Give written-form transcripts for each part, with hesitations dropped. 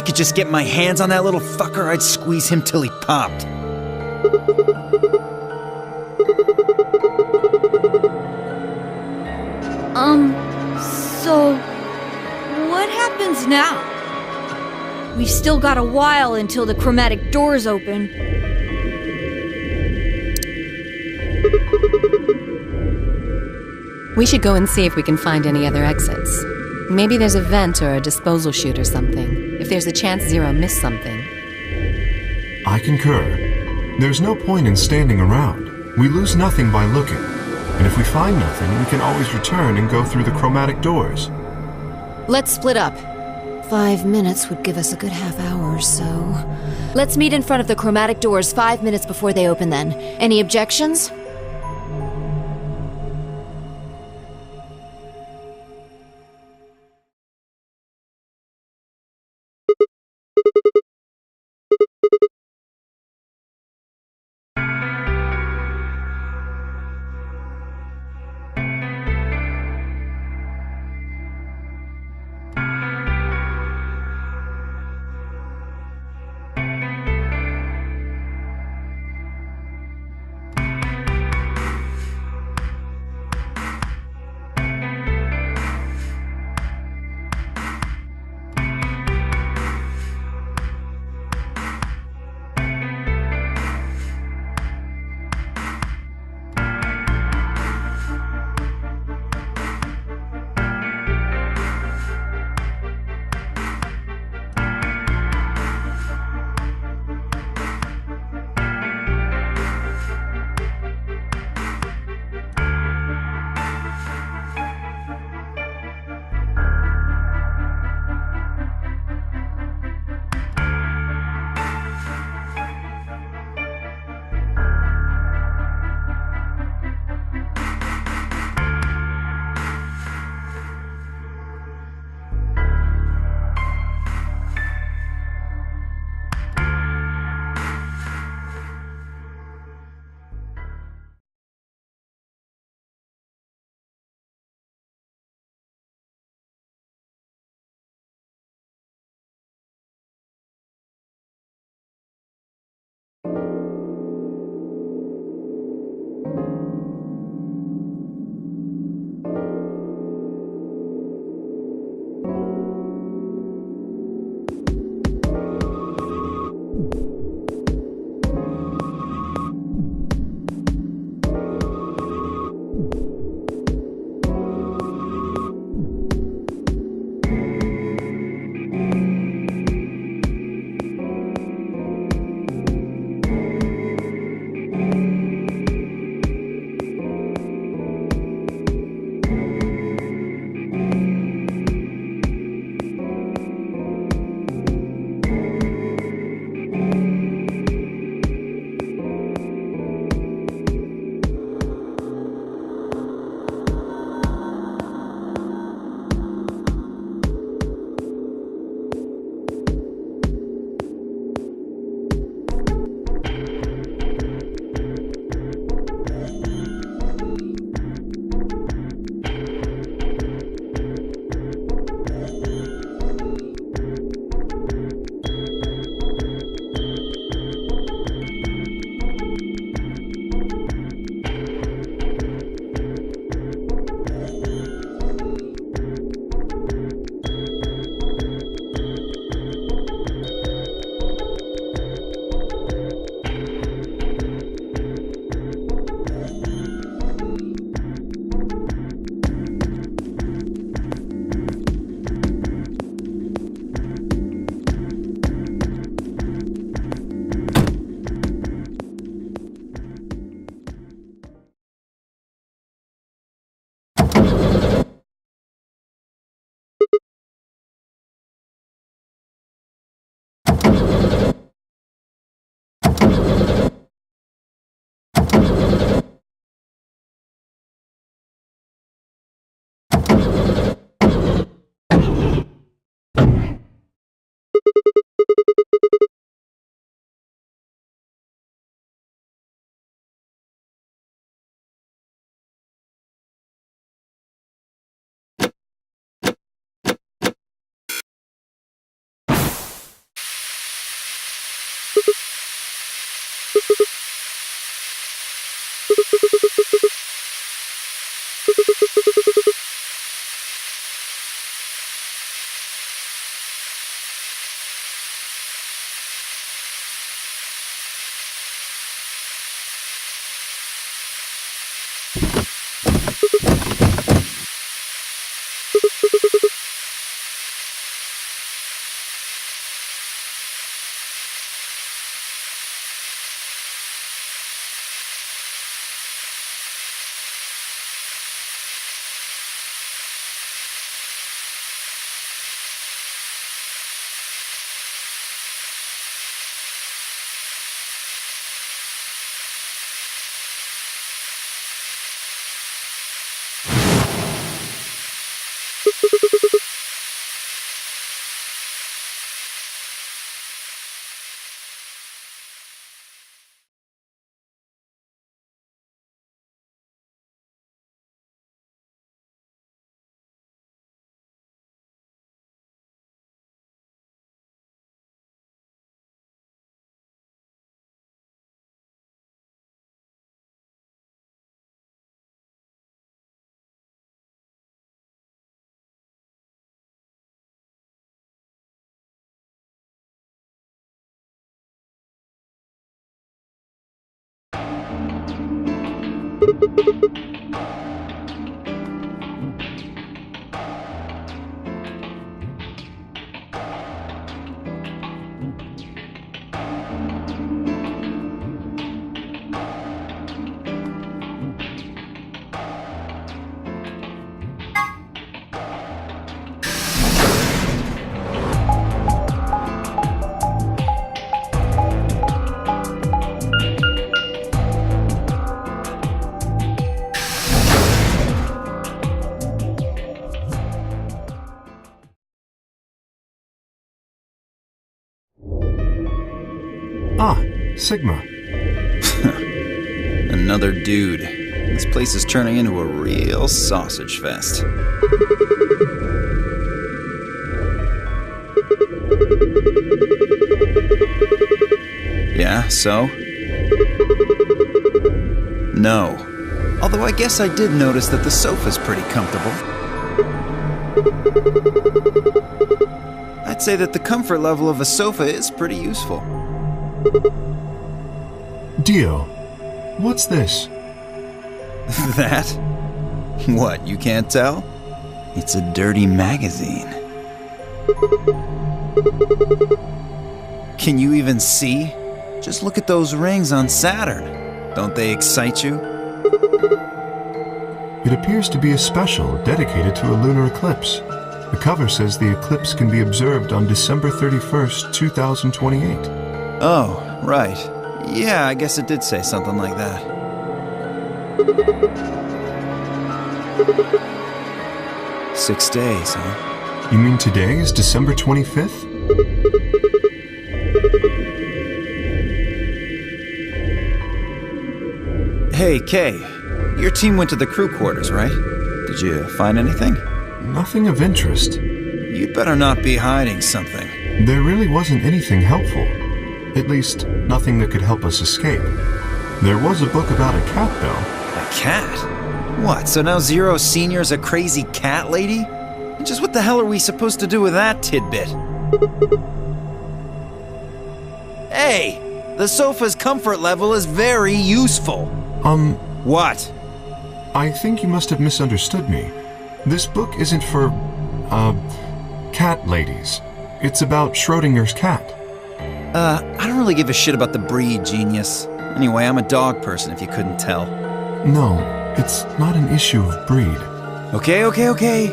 could just get my hands on that little fucker, I'd squeeze him till he popped. So what happens now? We've still got a while until the chromatic doors open. We should go and see if we can find any other exits. Maybe there's a vent or a disposal chute or something. If there's a chance Zero missed something. I concur. There's no point in standing around. We lose nothing by looking. And if we find nothing, we can always return and go through the chromatic doors. Let's split up. 5 minutes would give us a good half hour or so. Let's meet in front of the chromatic doors 5 minutes before they open then. Any objections? Ah, Sigma. Another dude. This place is turning into a real sausage fest. Yeah, so? No. Although I guess I did notice that the sofa's pretty comfortable. I'd say that the comfort level of a sofa is pretty useful. Dio, what's this? That? What, you can't tell? It's a dirty magazine. Can you even see? Just look at those rings on Saturn. Don't they excite you? It appears to be a special dedicated to a lunar eclipse. The cover says the eclipse can be observed on December 31st, 2028. Oh, right. Yeah, I guess it did say something like that. Six days, huh? You mean today is December 25th? Hey, Kay. Your team went to the crew quarters, right? Did you find anything? Nothing of interest. You'd better not be hiding something. There really wasn't anything helpful. At least, nothing that could help us escape. There was a book about a cat, though. A cat? What, so now Zero Senior's a crazy cat lady? And just what the hell are we supposed to do with that tidbit? Hey! The sofa's comfort level is very useful. What? I think you must have misunderstood me. This book isn't for, cat ladies. It's about Schrodinger's cat. I don't really give a shit about the breed, genius. Anyway, I'm a dog person, if you couldn't tell. No, it's not an issue of breed. Okay.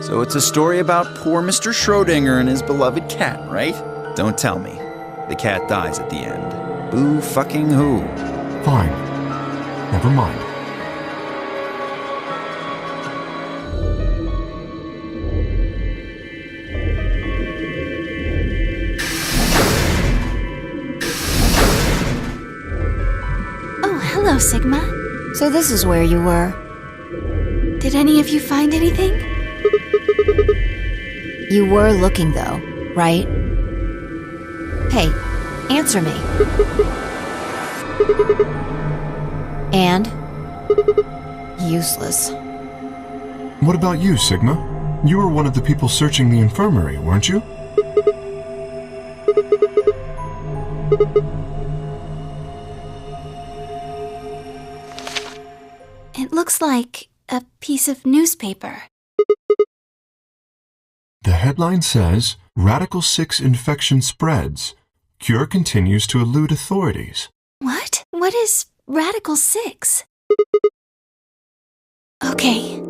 So it's a story about poor Mr. Schrodinger and his beloved cat, right? Don't tell me. The cat dies at the end. Boo fucking who? Fine. Never mind. Hello, Sigma. So this is where you were. Did any of you find anything? You were looking, though, right? Hey, answer me. And? Useless. What about you, Sigma? You were one of the people searching the infirmary, weren't you? It looks like a piece of newspaper. The headline says, Radical 6 infection spreads. Cure continues to elude authorities. What? What is Radical 6? Okay.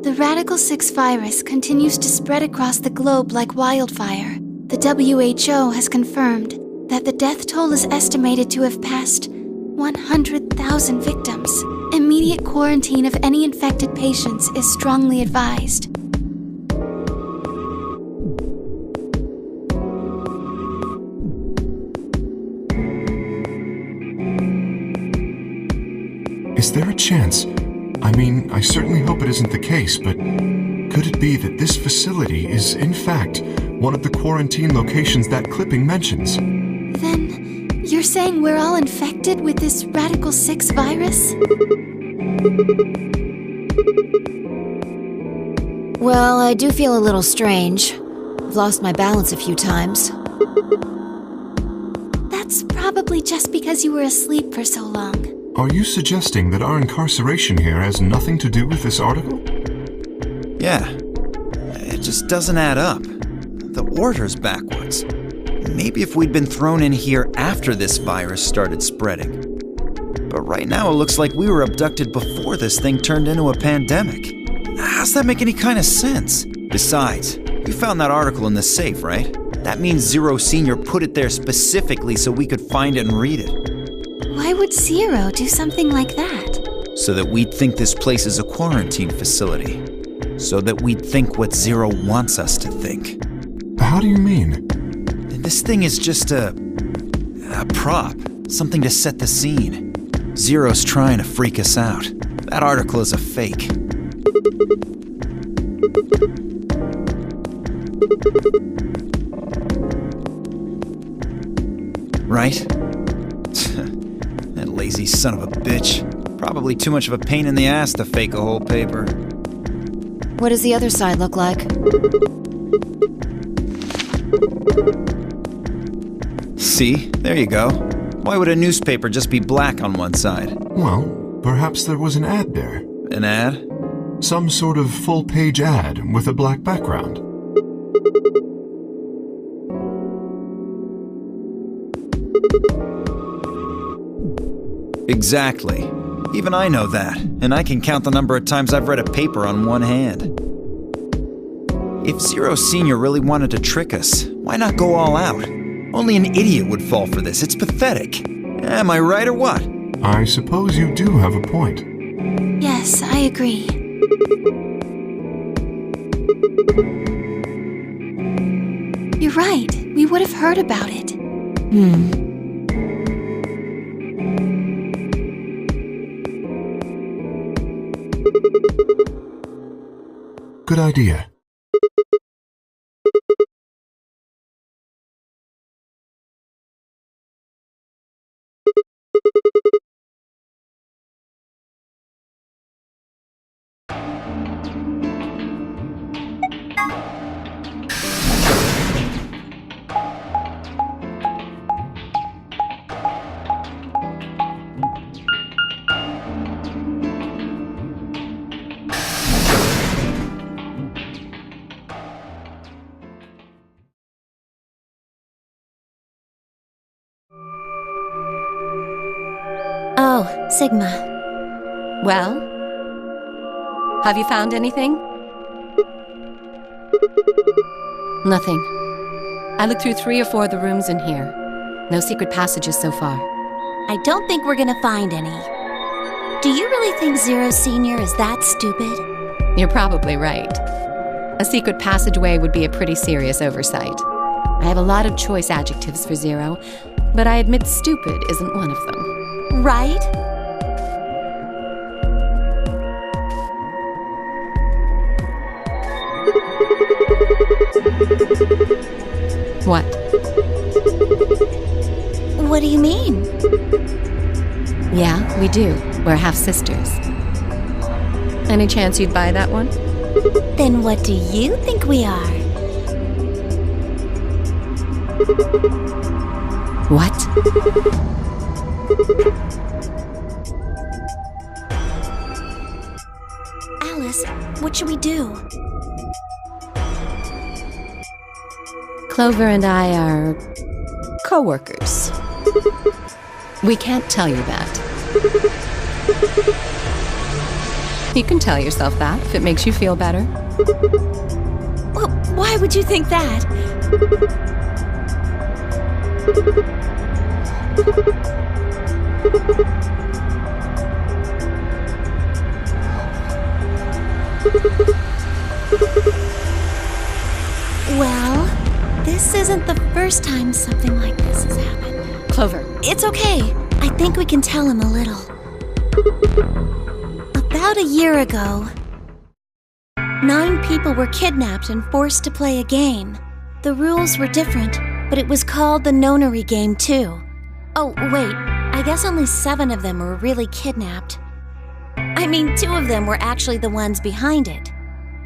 The Radical 6 virus continues to spread across the globe like wildfire. The WHO has confirmed that the death toll is estimated to have passed 100,000 victims. Immediate quarantine of any infected patients is strongly advised. Is there a chance? I mean, I certainly hope it isn't the case, but could it be that this facility is, in fact, one of the quarantine locations that clipping mentions? Then, you're saying we're all infected with this Radical 6 virus? Well, I do feel a little strange. I've lost my balance a few times. That's probably just because you were asleep for so long. Are you suggesting that our incarceration here has nothing to do with this article? Yeah. It just doesn't add up. The order's backwards. Maybe if we'd been thrown in here after this virus started spreading. But right now it looks like we were abducted before this thing turned into a pandemic. How's that make any kind of sense? Besides, you found that article in the safe, right? That means Zero Senior put it there specifically so we could find it and read it. Why would Zero do something like that? So that we'd think this place is a quarantine facility. So that we'd think what Zero wants us to think. How do you mean? This thing is just a prop. Something to set the scene. Zero's trying to freak us out. That article is a fake. Right? That lazy son of a bitch. Probably too much of a pain in the ass to fake a whole paper. What does the other side look like? See? There you go. Why would a newspaper just be black on one side? Well, perhaps there was an ad there. An ad? Some sort of full-page ad with a black background. Exactly. Even I know that, and I can count the number of times I've read a paper on one hand. If Zero Senior really wanted to trick us, why not go all out? Only an idiot would fall for this. It's pathetic. Am I right or what? I suppose you do have a point. Yes, I agree. You're right. We would have heard about it. Good idea. Oh, Sigma. Well? Have you found anything? Nothing. I looked through 3 or 4 of the rooms in here. No secret passages so far. I don't think we're gonna find any. Do you really think Zero Senior is that stupid? You're probably right. A secret passageway would be a pretty serious oversight. I have a lot of choice adjectives for Zero, but I admit stupid isn't one of them. Right? What? What do you mean? Yeah, we do. We're half-sisters. Any chance you'd buy that one? Then what do you think we are? What? Alice, what should we do? Clover and I are co-workers. We can't tell you that. You can tell yourself that if it makes you feel better. Well, why would you think that? Well, this isn't the first time something like this has happened. Clover. It's okay. I think we can tell him a little. About a year ago, 9 people were kidnapped and forced to play a game. The rules were different, but it was called the Nonary game too. Oh, wait, I guess only 7 of them were really kidnapped. I mean, 2 of them were actually the ones behind it.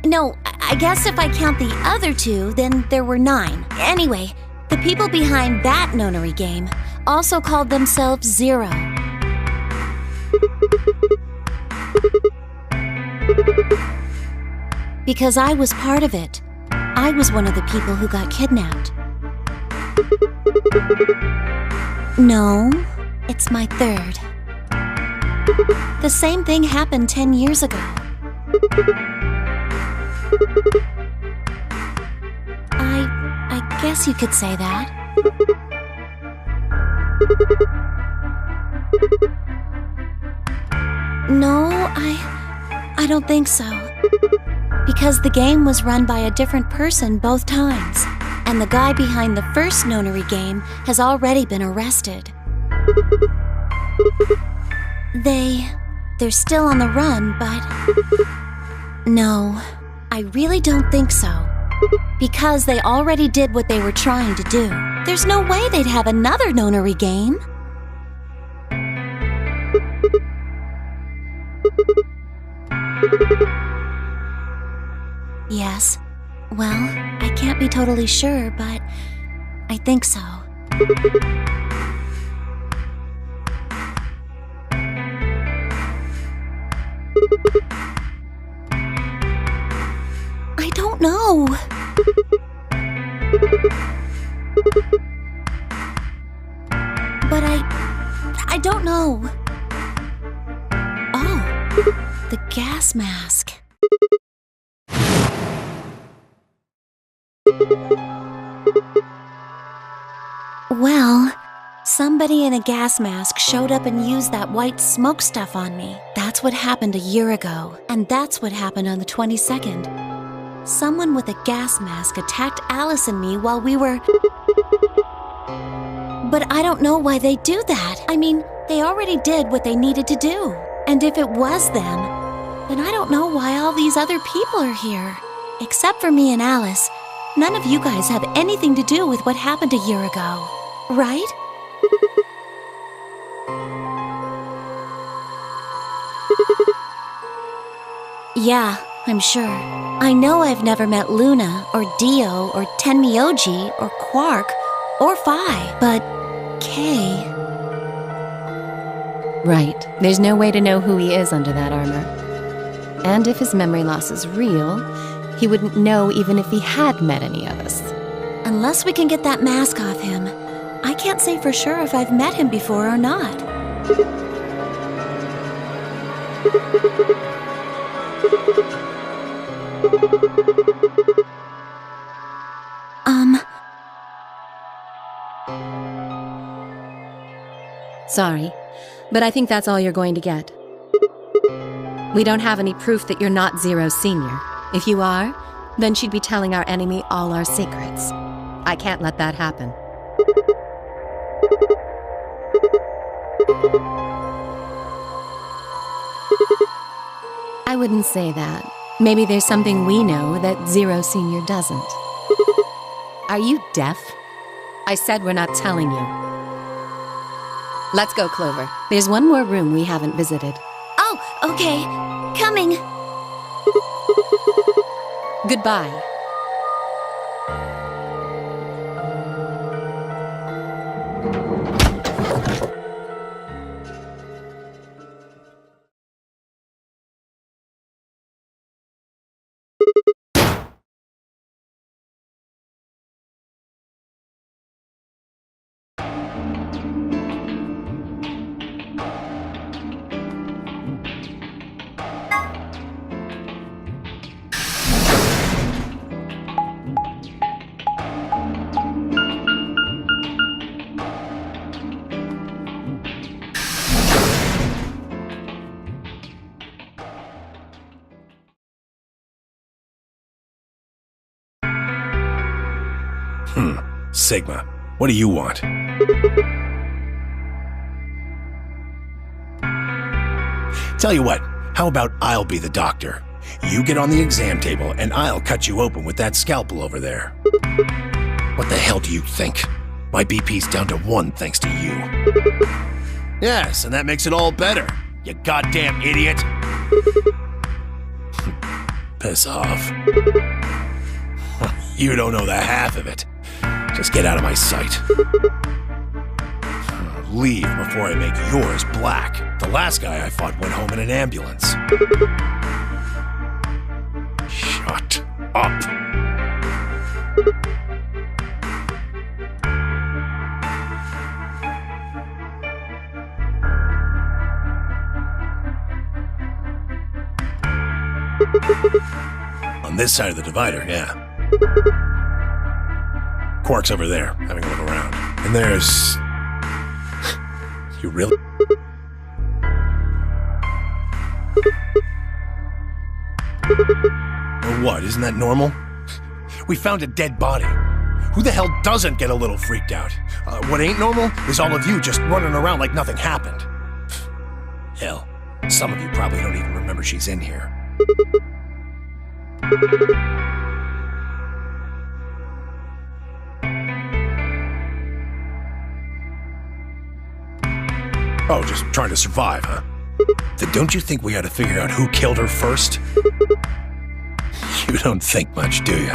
No, I guess if I count the other 2, then there were 9. Anyway, the people behind that Nonary game also called themselves Zero. because I was part of it. I was one of the people who got kidnapped. No, it's my third. The same thing happened 10 years ago. I guess you could say that. No, I don't think so. Because the game was run by a different person both times, and the guy behind the first nonary game has already been arrested. They're still on the run, but... No, I really don't think so. Because they already did what they were trying to do. There's no way they'd have another nonary game. Yes. Well, I can't be totally sure, but I think so. I don't know. But I don't know. Oh, the gas mask. Well, somebody in a gas mask showed up and used that white smoke stuff on me. That's what happened a year ago, and that's what happened on the 22nd. Someone with a gas mask attacked Alice and me while we were... But I don't know why they do that. I mean, they already did what they needed to do. And if it was them, then I don't know why all these other people are here. Except for me and Alice, none of you guys have anything to do with what happened a year ago. Right? Yeah, I'm sure. I know I've never met Luna, or Dio, or Tenmyoji, or Quark, or Phi, but Kay... Right. There's no way to know who he is under that armor. And if his memory loss is real, he wouldn't know even if he had met any of us. Unless we can get that mask off him, I can't say for sure if I've met him before or not. Sorry, but I think that's all you're going to get. We don't have any proof that you're not Zero Senior. If you are, then she'd be telling our enemy all our secrets. I can't let that happen. I wouldn't say that. Maybe there's something we know that Zero Senior doesn't. Are you deaf? I said we're not telling you. Let's go, Clover. There's one more room we haven't visited. Oh, okay. Coming. Goodbye. Sigma, what do you want? Tell you what, how about I'll be the doctor? You get on the exam table and I'll cut you open with that scalpel over there. What the hell do you think? My BP's down to 1 thanks to you. Yes, and that makes it all better, you goddamn idiot. Piss off. You don't know the half of it. Just get out of my sight. Leave before I make yours black. The last guy I fought went home in an ambulance. Shut up. On this side of the divider, yeah. Quark's over there, having a look around. And there's... You really... Or what, isn't that normal? We found a dead body. Who the hell doesn't get a little freaked out? What ain't normal is all of you just running around like nothing happened. Hell, some of you probably don't even remember she's in here. Oh, just trying to survive, huh? Then don't you think we ought to figure out who killed her first? You don't think much, do you?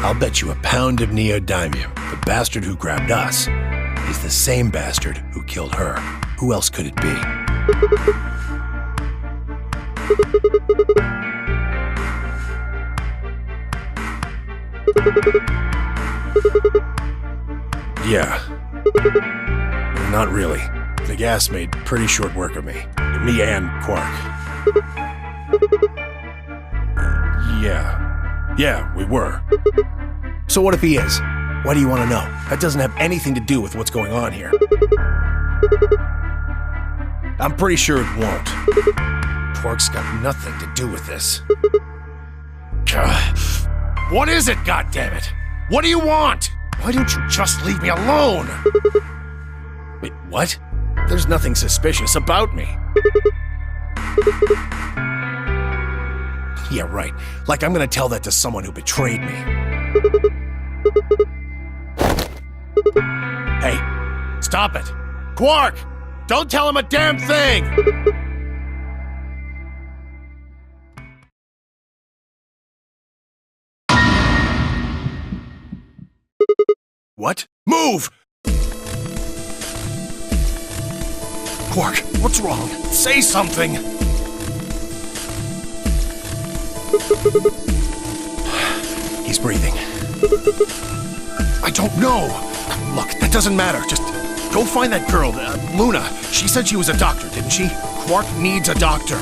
I'll bet you a pound of neodymium the bastard who grabbed us is the same bastard who killed her. Who else could it be? Yeah. Not really. The gas made pretty short work of me. Me and Quark. Yeah, we were. So what if he is? Why do you want to know? That doesn't have anything to do with what's going on here. I'm pretty sure it won't. Quark's got nothing to do with this. What is it, goddammit? What do you want? Why don't you just leave me alone? Wait, what? There's nothing suspicious about me. Yeah, right. Like I'm gonna tell that to someone who betrayed me. Hey, stop it! Quark! Don't tell him a damn thing! What? Move! Quark, what's wrong? Say something! He's breathing. I don't know. Look, that doesn't matter. Just go find that girl, Luna. She said she was a doctor, didn't she? Quark needs a doctor.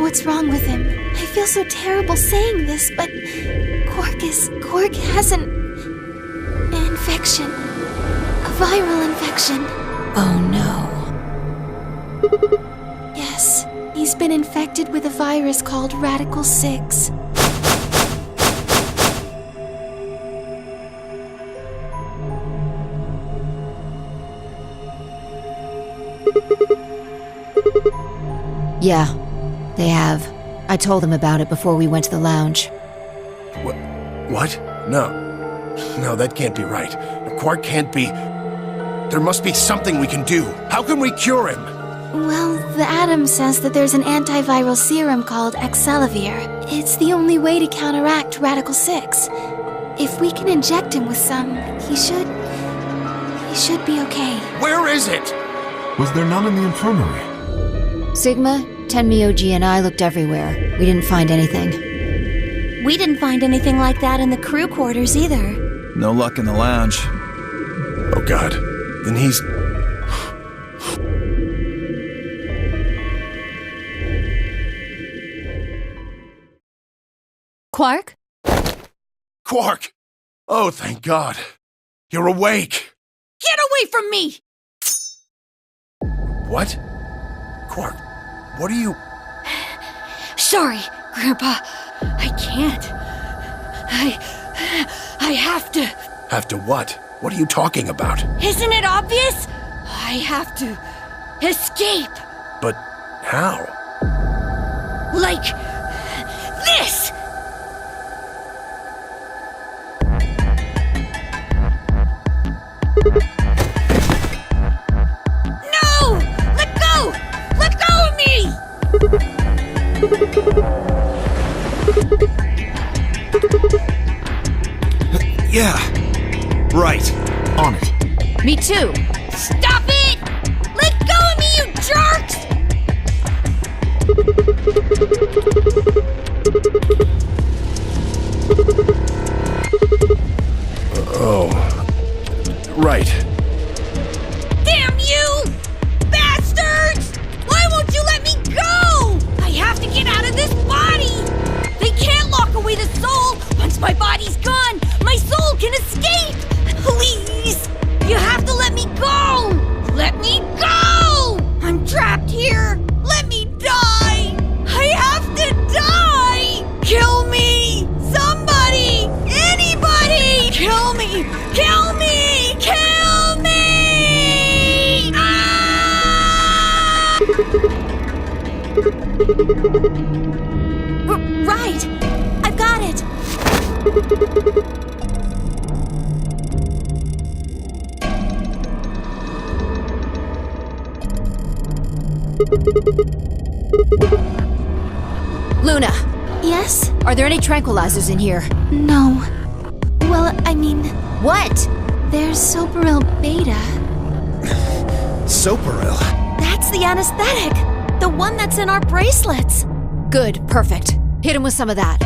What's wrong with him? I feel so terrible saying this, but Quark has an infection. A viral infection. Oh no. Yes, he's been infected with a virus called Radical 6. Yeah. They have. I told them about it before we went to the lounge. What? No, that can't be right. Quark can't be... There must be something we can do. How can we cure him? Well, the Atom says that there's an antiviral serum called Excelavir. It's the only way to counteract Radical 6. If we can inject him with some, he should be okay. Where is it? Was there none in the infirmary? Sigma, Tenmyoji, and I looked everywhere. We didn't find anything. We didn't find anything like that in the crew quarters either. No luck in the lounge. Oh god. Then he's... Quark? Quark! Oh, thank God. You're awake! Get away from me! What? Quark, what are you... Sorry, Grandpa. I can't. I have to. Have to what? What are you talking about? Isn't it obvious? I have to escape. But how? Like this! too. Stop it! Let go of me, you jerks! Oh. Right. Damn you! Bastards! Why won't you let me go? I have to get out of this body! They can't lock away the soul! Once my body's gone, my soul can escape! Please! You have to let me go! Let me go! I'm trapped here! Let me die! I have to die! Kill me! Somebody! Anybody! Kill me! Kill me! Kill me! Ah! Right! I've got it! Luna, Yes? are there any tranquilizers in here? No. Well, I mean, What? there's Soparil Beta. Soparil. That's the anesthetic! The one that's in our bracelets! Good, perfect. Hit him with some of that.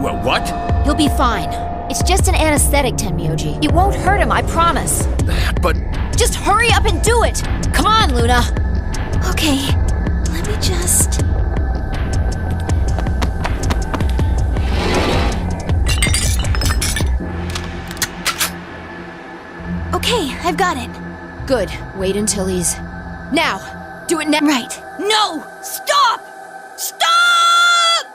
What? He'll be fine. It's just an anesthetic, Tenmyoji. It won't hurt him, I promise. But Just hurry up and do it! Come on, Luna! Okay, let me just... Okay, I've got it. Good. Wait until he's... Now! Do it now! Right. No! Stop! Stop!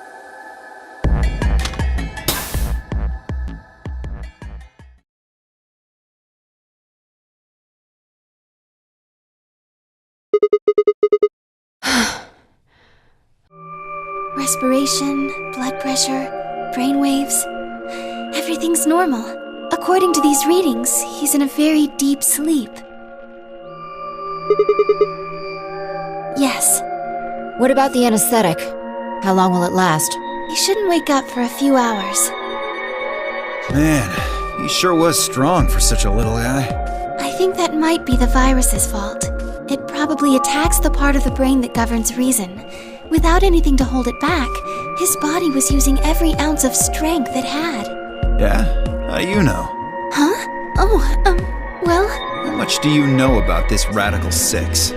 Respiration, blood pressure, brain waves. Everything's normal. According to these readings, he's in a very deep sleep. Yes, What about the anesthetic? How long will it last? he shouldn't wake up for a few hours. Man, he sure was strong for such a little guy. I think that might be the virus's fault. It probably attacks the part of the brain that governs reason. Without anything to hold it back, his body was using every ounce of strength it had. Yeah? How do you know? Huh? Oh, well, How much do you know about this Radical 6?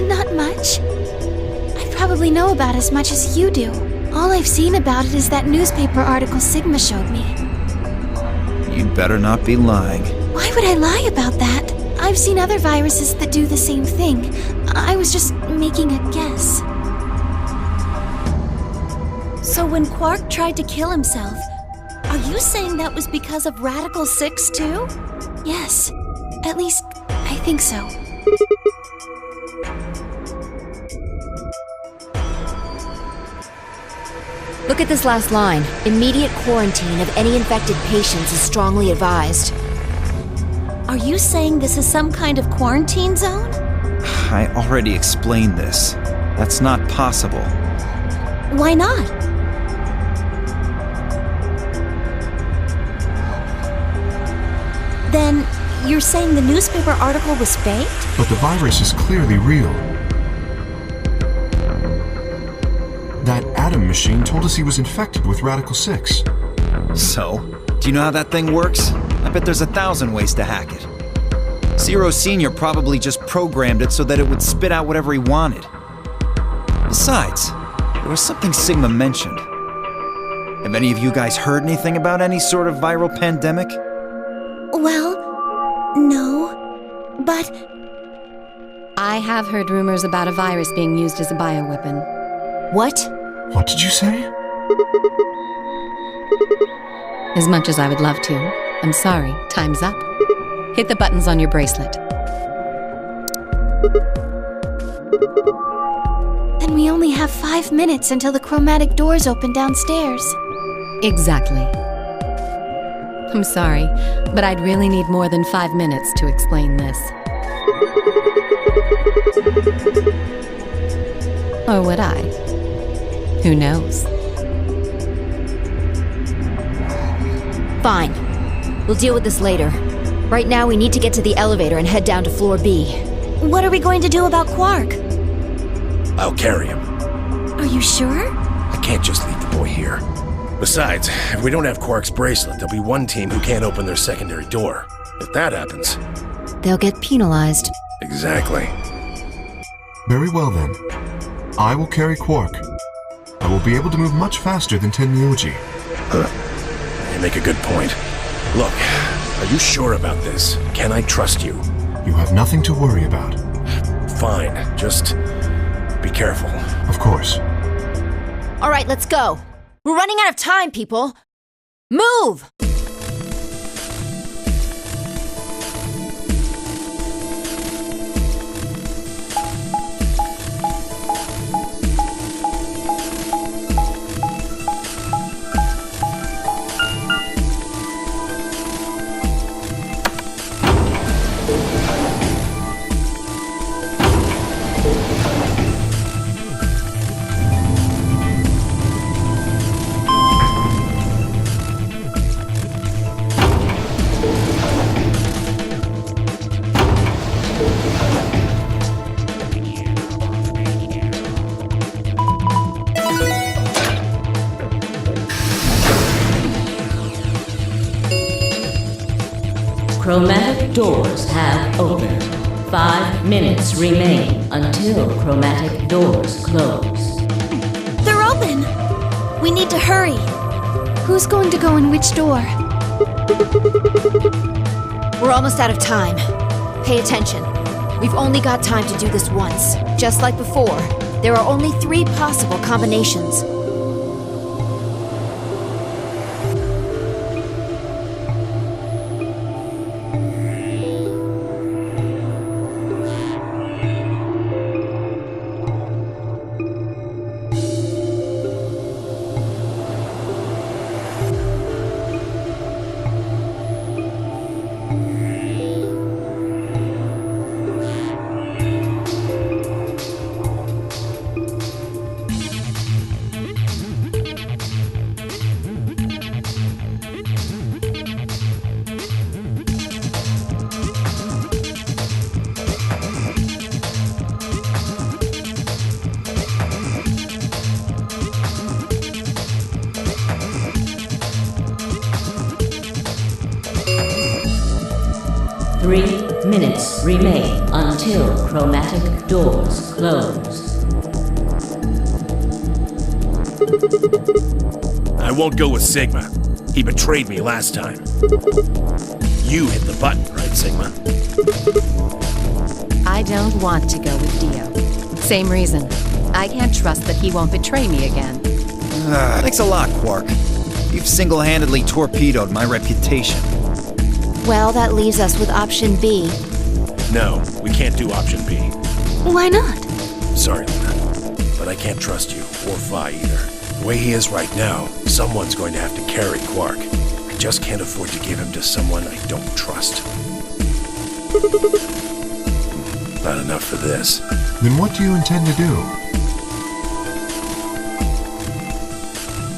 not much. I probably know about as much as you do. All I've seen about it is that newspaper article Sigma showed me. You'd better not be lying. Why would I lie about that? I've seen other viruses that do the same thing. I was just making a guess. So when Quark tried to kill himself, are you saying that was because of Radical 6 too? Yes. At least, I think so. Look at this last line. Immediate quarantine of any infected patients is strongly advised. Are you saying this is some kind of quarantine zone? I already explained this. That's not possible. Why not? Then, you're saying the newspaper article was faked? But the virus is clearly real. That Atom machine told us he was infected with Radical 6. So, do you know how that thing works? I bet there's 1,000 ways to hack it. Zero Senior probably just programmed it so that it would spit out whatever he wanted. Besides, there was something Sigma mentioned. Have any of you guys heard anything about any sort of viral pandemic? Well, no. But I have heard rumors about a virus being used as a bioweapon. What? What did you say? As much as I would love to. I'm sorry, time's up. Hit the buttons on your bracelet. Then we only have 5 minutes until the chromatic doors open downstairs. Exactly. I'm sorry, but I'd really need more than 5 minutes to explain this. Or would I? Who knows? Fine. We'll deal with this later. Right now, we need to get to the elevator and head down to floor B. What are we going to do about Quark? I'll carry him. Are you sure? I can't just leave the boy here. Besides, if we don't have Quark's bracelet, there'll be one team who can't open their secondary door. If that happens... They'll get penalized. Exactly. Very well then. I will carry Quark. I will be able to move much faster than Tenmyoji. You make a good point. Look, are you sure about this? Can I trust you? You have nothing to worry about. Fine, just be careful. Of course. All right, let's go. We're running out of time, people. Move! Chromatic doors have opened. 5 minutes remain until chromatic doors close. They're open! We need to hurry. Who's going to go in which door? We're almost out of time. Pay attention. We've only got time to do this once. Just like before, there are only 3 possible combinations. Minutes remain until chromatic doors close. I won't go with Sigma. He betrayed me last time. You hit the button, right, Sigma? I don't want to go with Dio. Same reason. I can't trust that he won't betray me again. Thanks a lot, Quark. You've single-handedly torpedoed my reputation. Well, that leaves us with option B. No, we can't do option B. Why not? Sorry, Luna, but I can't trust you, or Phi either. The way he is right now, someone's going to have to carry Quark. I just can't afford to give him to someone I don't trust. Not enough for this. Then what do you intend to do?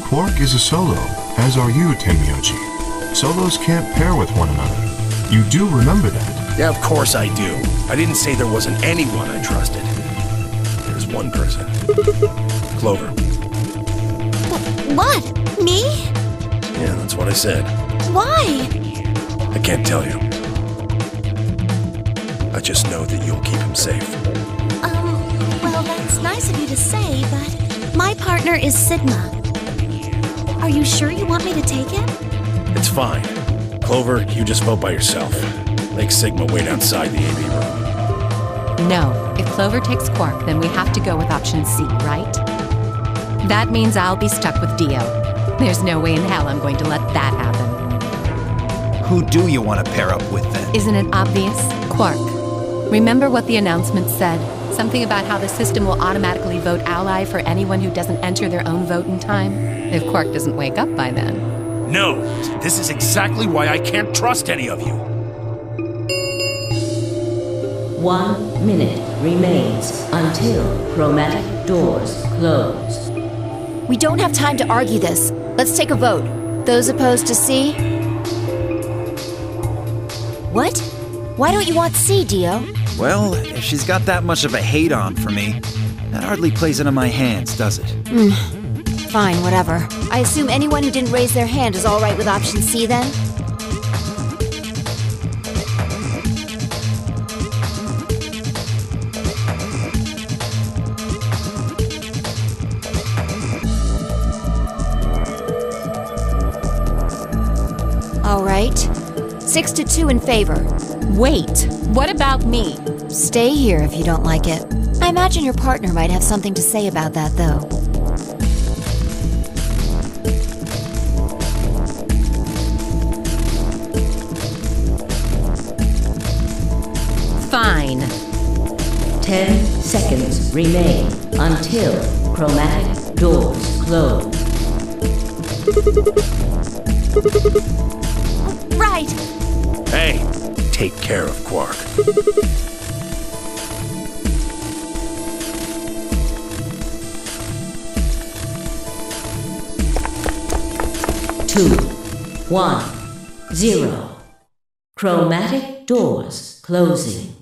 Quark is a solo, as are you, Tenmyoji. Solos can't pair with one another. You do remember that? Yeah, of course I do. I didn't say there wasn't anyone I trusted. There's one person. Clover. What? Me? Yeah, that's what I said. Why? I can't tell you. I just know that you'll keep him safe. Well, that's nice of you to say, but my partner is Sigma. Are you sure you want me to take him? It's fine. Clover, you just vote by yourself. Make Sigma wait outside the AV room. No, if Clover takes Quark, then we have to go with option C, right? That means I'll be stuck with Dio. There's no way in hell I'm going to let that happen. Who do you want to pair up with then? Isn't it obvious? Quark. Remember what the announcement said? Something about how the system will automatically vote ally for anyone who doesn't enter their own vote in time? If Quark doesn't wake up by then. No! This is exactly why I can't trust any of you! 1 minute remains until chromatic doors close. We don't have time to argue this. Let's take a vote. Those opposed to C? What? Why don't you want C, Dio? Well, if she's got that much of a hate on for me, that hardly plays into my hands, does it? Fine, whatever. I assume anyone who didn't raise their hand is alright with option C then? Alright. 6-2 in favor. Wait, what about me? Stay here if you don't like it. I imagine your partner might have something to say about that, though. Fine. 10 seconds remain until chromatic doors close. Right. Hey, take care of Quark. 2, 1, 0. Chromatic doors closing.